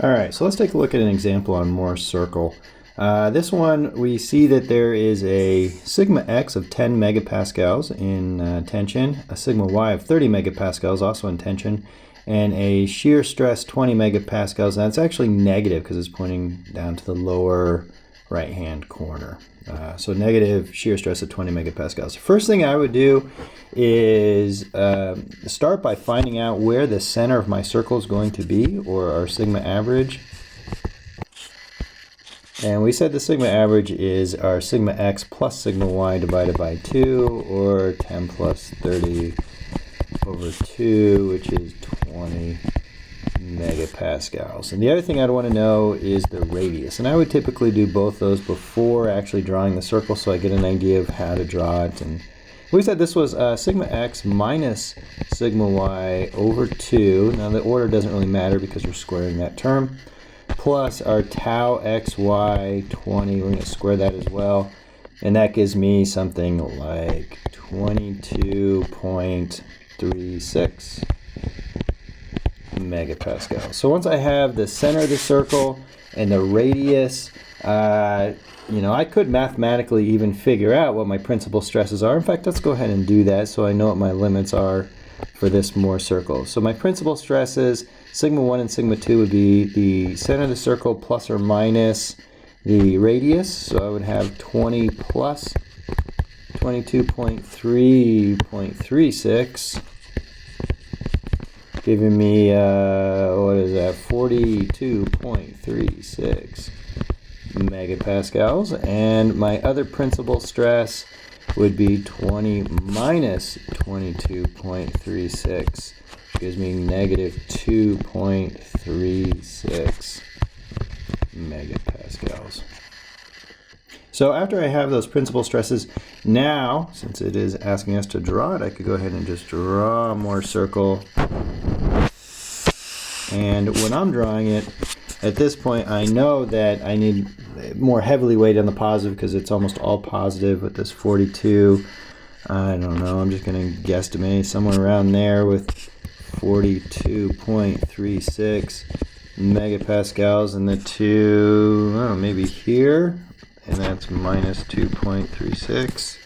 All right, so let's take a look at an example on Mohr's circle. This one, we see that there is a sigma x of 10 megapascals in tension, a sigma y of 30 megapascals also in tension, and a shear stress 20 megapascals. That's actually negative because it's pointing down to the lower right-hand corner. So negative shear stress of 20 megapascals. First thing I would do is start by finding out where the center of my circle is going to be, or our sigma average. And we said the sigma average is our sigma x plus sigma y divided by 2, or 10 plus 30 over 2, which is 20 megapascals. And the other thing I'd want to know is the radius. And I would typically do both those before actually drawing the circle so I get an idea of how to draw it. And we said this was sigma x minus sigma y over 2. Now the order doesn't really matter because we're squaring that term. Plus our tau xy 20. We're going to square that as well. And that gives me something like 22.36 megapascals. So once I have the center of the circle and the radius, I could mathematically even figure out what my principal stresses are. In fact, let's go ahead and do that so I know what my limits are for this Mohr circle. So my principal stresses, sigma 1 and sigma 2, would be the center of the circle plus or minus the radius. So I would have 20 plus 22.3.36, giving me, what is that, 42.36 megapascals. And my other principal stress would be 20 minus 22.36, which gives me negative 2.36 megapascals. So after I have those principal stresses, now, since it is asking us to draw it, I could go ahead and just draw a Mohr circle. And when I'm drawing it, at this point, I know that I need more heavily weighted on the positive because it's almost all positive with this 42. I don't know, I'm just going to guesstimate somewhere around there with 42.36 megapascals, and the 2, maybe here. And that's minus 2.36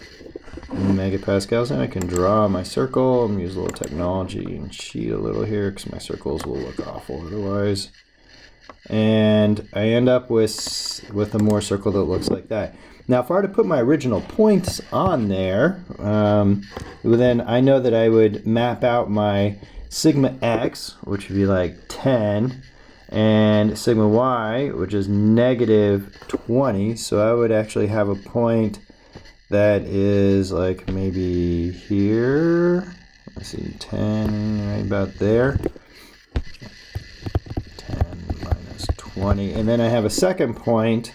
megapascals. And I can draw my circle. I'm going to use a little technology and cheat a little here because my circles will look awful otherwise. And I end up with a Mohr circle that looks like that. Now, if I were to put my original points on there, then I know that I would map out my sigma x, which would be like 10, and sigma y, which is negative 20. So I would actually have a point that is like maybe here. Let's see, 10, right about there. 10 minus 20. And then I have a second point,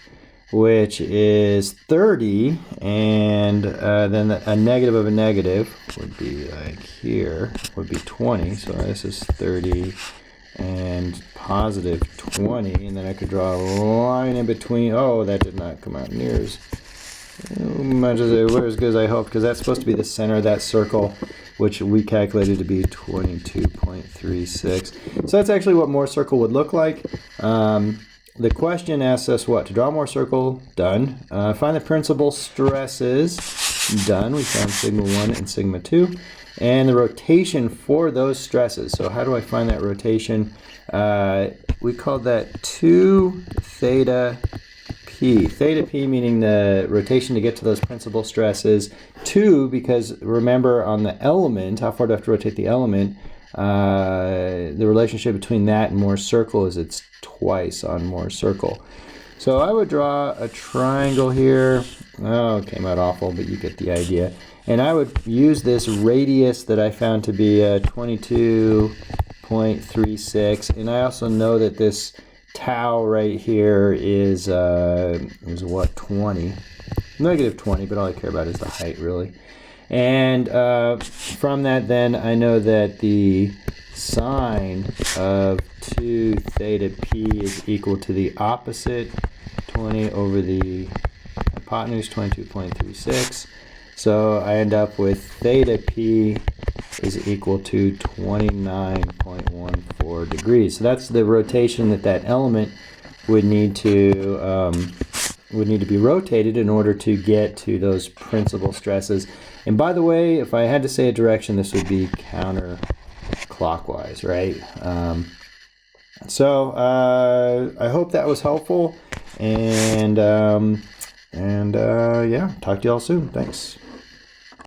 which is 30. And then a negative of a negative would be like here, would be 20. So this is 30. And positive 20, and then I could draw a line in between. Oh, that did not come out near as much as good as I hoped, because that's supposed to be the center of that circle, which we calculated to be 22.36. So that's actually what Mohr's circle would look like. The question asks us what? To draw a Mohr circle, done. Find the principal stresses, done. We found sigma 1 and sigma 2. And the rotation for those stresses. So how do I find that rotation? We called that 2 theta p. Theta p meaning the rotation to get to those principal stresses. 2 because remember on the element, how far do I have to rotate the element? The relationship between that and Mohr's circle is it's twice on Mohr's circle. So I would draw a triangle here. Oh, it came out awful, but you get the idea. And I would use this radius that I found to be 22.36. And I also know that this tau right here is what, 20? Negative 20, but all I care about is the height, really. And from that, then, I know that the sine of 2 theta p is equal to the opposite, 20 over the hypotenuse, 22.36. So I end up with theta p is equal to 29.14 degrees. So that's the rotation that element would need to be rotated in order to get to those principal stresses. And by the way, if I had to say a direction, this would be counterclockwise, right? So I hope that was helpful, and yeah, talk to you all soon. Thanks.